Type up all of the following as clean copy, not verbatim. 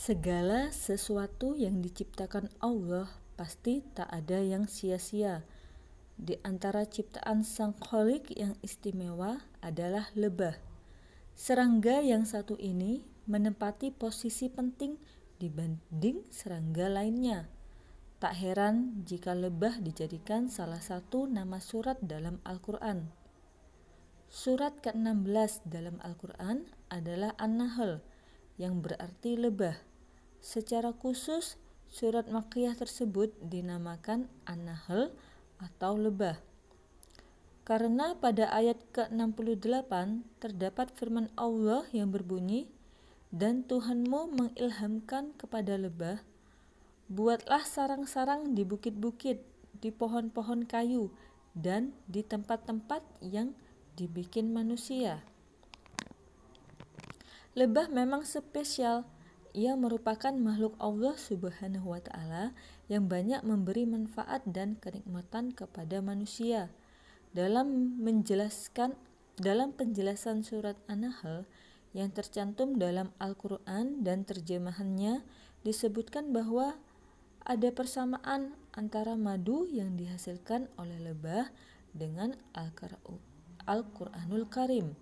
Segala sesuatu yang diciptakan Allah pasti tak ada yang sia-sia. Di antara ciptaan Sang Khalik yang istimewa adalah lebah. Serangga yang satu ini menempati posisi penting dibanding serangga lainnya. Tak heran jika lebah dijadikan salah satu nama surat dalam Al-Quran. Surat ke-16 dalam Al-Quran adalah An-Nahl, yang berarti lebah. Secara khusus, surat Makkiyah tersebut dinamakan An-Nahl atau lebah. Karena pada ayat ke-68 terdapat firman Allah yang berbunyi, "Dan Tuhanmu mengilhamkan kepada lebah, buatlah sarang-sarang di bukit-bukit, di pohon-pohon kayu, dan di tempat-tempat yang dibikin manusia." Lebah memang spesial. Ia merupakan makhluk Allah Subhanahu wa Ta'ala yang banyak memberi manfaat dan kenikmatan kepada manusia. Dalam penjelasan surat An-Nahl yang tercantum dalam Al-Quran dan terjemahannya disebutkan bahwa ada persamaan antara madu yang dihasilkan oleh lebah dengan Al-Quranul Karim.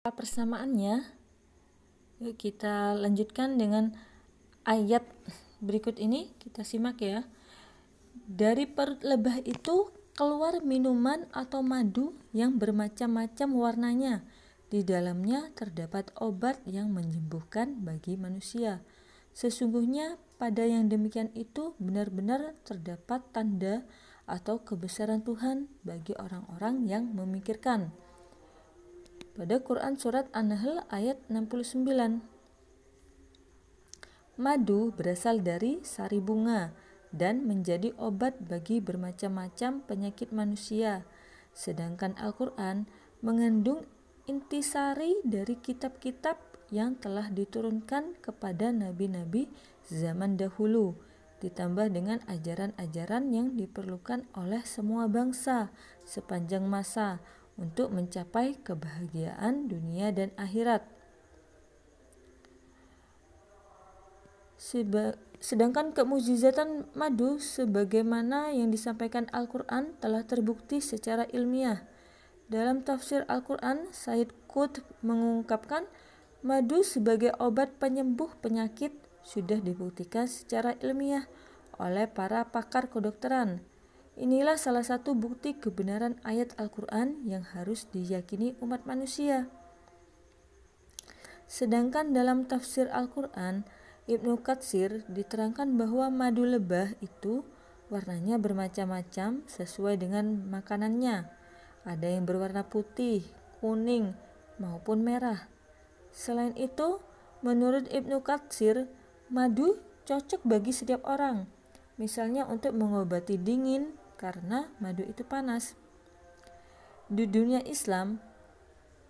Persamaannya, yuk kita lanjutkan dengan ayat berikut ini, kita simak ya. Dari perut lebah itu keluar minuman atau madu yang bermacam-macam warnanya. Di dalamnya terdapat obat yang menyembuhkan bagi manusia. Sesungguhnya pada yang demikian itu benar-benar terdapat tanda atau kebesaran Tuhan bagi orang-orang yang memikirkan. Pada Quran Surat An-Nahl ayat 69. Madu berasal dari sari bunga dan menjadi obat bagi bermacam-macam penyakit manusia. Sedangkan Al-Quran mengandung intisari dari kitab-kitab yang telah diturunkan kepada nabi-nabi zaman dahulu, ditambah dengan ajaran-ajaran yang diperlukan oleh semua bangsa sepanjang masa untuk mencapai kebahagiaan dunia dan akhirat. Sedangkan kemukjizatan madu sebagaimana yang disampaikan Al-Quran telah terbukti secara ilmiah. Dalam tafsir Al-Quran, Sayyid Qutb mengungkapkan madu sebagai obat penyembuh penyakit sudah dibuktikan secara ilmiah oleh para pakar kedokteran. Inilah salah satu bukti kebenaran ayat Al-Quran yang harus diyakini umat manusia. Sedangkan dalam tafsir Al-Quran, Ibnu Katsir diterangkan bahwa madu lebah itu warnanya bermacam-macam sesuai dengan makanannya. Ada yang berwarna putih, kuning, maupun merah. Selain itu, menurut Ibnu Katsir, madu cocok bagi setiap orang. Misalnya untuk mengobati dingin karena madu itu panas. Di dunia Islam,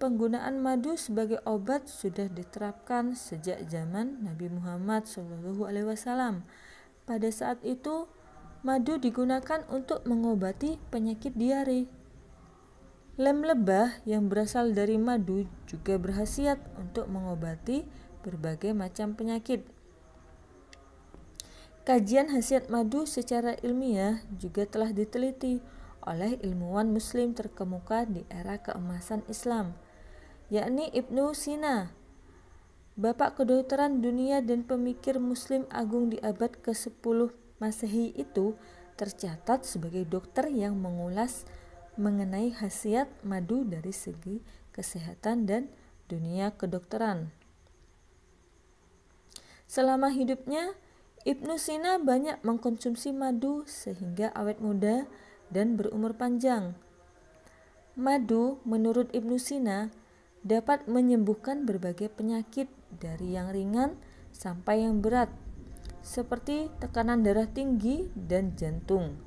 penggunaan madu sebagai obat sudah diterapkan sejak zaman Nabi Muhammad SAW. Pada saat itu, madu digunakan untuk mengobati penyakit diare. Lem lebah yang berasal dari madu juga berkhasiat untuk mengobati berbagai macam penyakit. Kajian khasiat madu secara ilmiah juga telah diteliti oleh ilmuwan muslim terkemuka di era keemasan Islam, yakni Ibnu Sina. Bapak kedokteran dunia dan pemikir muslim agung di abad ke-10 Masehi itu tercatat sebagai dokter yang mengulas mengenai khasiat madu dari segi kesehatan dan dunia kedokteran. Selama hidupnya, Ibnu Sina banyak mengkonsumsi madu sehingga awet muda dan berumur panjang. Madu, menurut Ibnu Sina, dapat menyembuhkan berbagai penyakit dari yang ringan sampai yang berat, seperti tekanan darah tinggi dan jantung.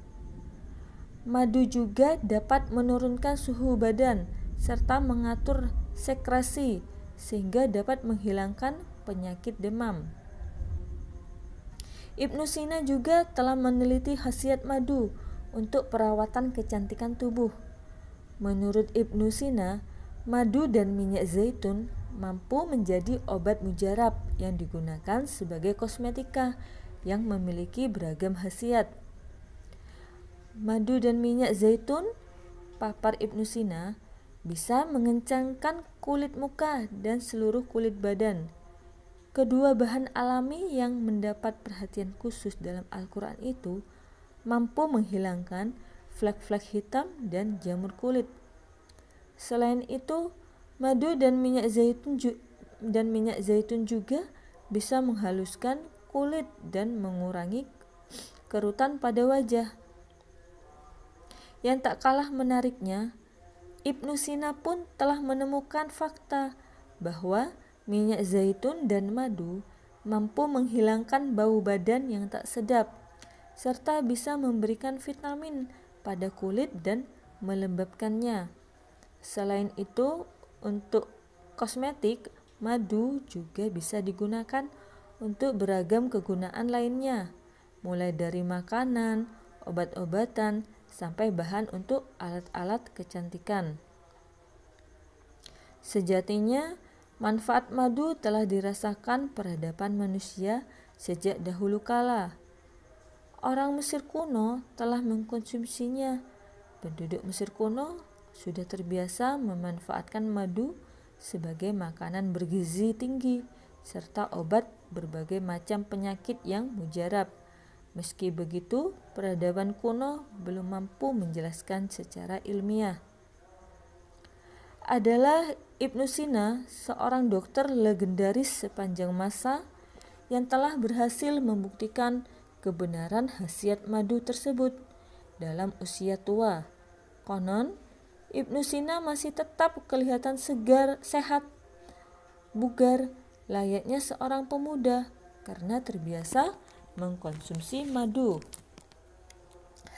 Madu juga dapat menurunkan suhu badan serta mengatur sekresi sehingga dapat menghilangkan penyakit demam. Ibnu Sina juga telah meneliti khasiat madu untuk perawatan kecantikan tubuh. Menurut Ibnu Sina, madu dan minyak zaitun mampu menjadi obat mujarab yang digunakan sebagai kosmetika yang memiliki beragam khasiat. Madu dan minyak zaitun, papar Ibnu Sina, bisa mengencangkan kulit muka dan seluruh kulit badan. Kedua bahan alami yang mendapat perhatian khusus dalam Al-Quran itu mampu menghilangkan flek-flek hitam dan jamur kulit. Selain itu, madu dan minyak zaitun juga bisa menghaluskan kulit dan mengurangi kerutan pada wajah. Yang tak kalah menariknya, Ibnu Sina pun telah menemukan fakta bahwa minyak zaitun dan madu mampu menghilangkan bau badan yang tak sedap, serta bisa memberikan vitamin pada kulit dan melembabkannya. Selain itu, untuk kosmetik, madu juga bisa digunakan untuk beragam kegunaan lainnya, mulai dari makanan, obat-obatan, sampai bahan untuk alat-alat kecantikan. Sejatinya, manfaat madu telah dirasakan peradaban manusia sejak dahulu kala. Orang Mesir kuno telah mengkonsumsinya. Penduduk Mesir kuno sudah terbiasa memanfaatkan madu sebagai makanan bergizi tinggi serta obat berbagai macam penyakit yang mujarab. Meski begitu, peradaban kuno belum mampu menjelaskan secara ilmiah. Adalah Ibnu Sina, seorang dokter legendaris sepanjang masa yang telah berhasil membuktikan kebenaran khasiat madu tersebut dalam usia tua. Konon, Ibnu Sina masih tetap kelihatan segar, sehat, bugar, layaknya seorang pemuda karena terbiasa mengkonsumsi madu.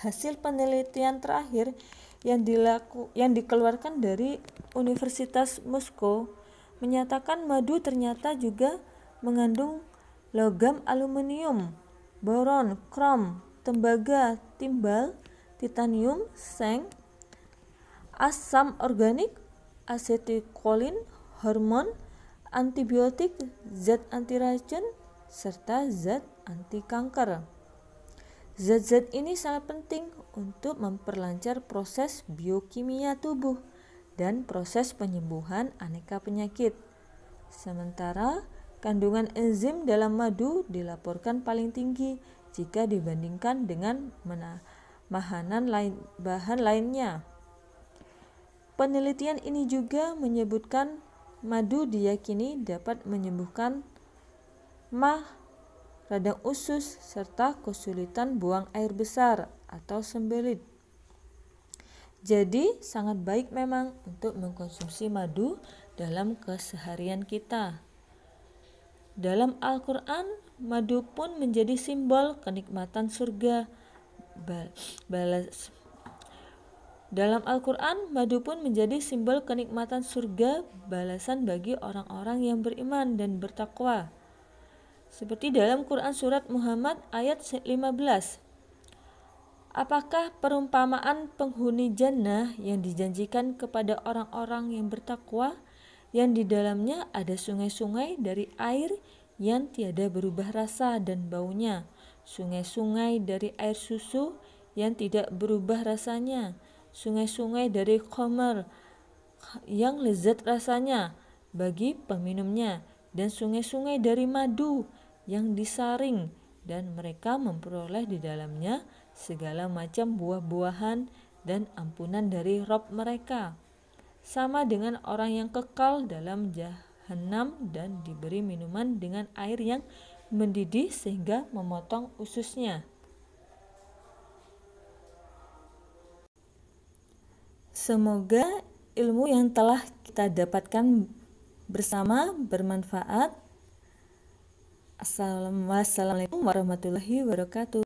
Hasil penelitian terakhir yang dikeluarkan dari Universitas Moskow menyatakan madu ternyata juga mengandung logam aluminium, boron, krom, tembaga, timbal, titanium, seng, asam organik, asetilkolin, hormon, antibiotik, zat anti racun, serta zat anti kanker. Zat-zat ini sangat penting untuk memperlancar proses biokimia tubuh dan proses penyembuhan aneka penyakit. Sementara kandungan enzim dalam madu dilaporkan paling tinggi jika dibandingkan dengan bahan lainnya. Penelitian ini juga menyebutkan madu diyakini dapat menyembuhkan radang usus, serta kesulitan buang air besar atau sembelit. Jadi sangat baik memang untuk mengkonsumsi madu dalam keseharian kita. Dalam Al-Quran, madu pun menjadi simbol kenikmatan surga. Dalam Al-Quran, madu pun menjadi simbol kenikmatan surga, balasan bagi orang-orang yang beriman dan bertakwa. Seperti dalam Quran Surat Muhammad ayat 15. Apakah perumpamaan penghuni jannah yang dijanjikan kepada orang-orang yang bertakwa, yang di dalamnya ada sungai-sungai dari air yang tiada berubah rasa dan baunya, sungai-sungai dari air susu yang tidak berubah rasanya, sungai-sungai dari khamar yang lezat rasanya bagi peminumnya, dan sungai-sungai dari madu yang disaring, dan mereka memperoleh di dalamnya segala macam buah-buahan dan ampunan dari Rabb mereka, sama dengan orang yang kekal dalam jahanam dan diberi minuman dengan air yang mendidih sehingga memotong ususnya. Semoga ilmu yang telah kita dapatkan bersama bermanfaat. Assalamualaikum warahmatullahi wabarakatuh.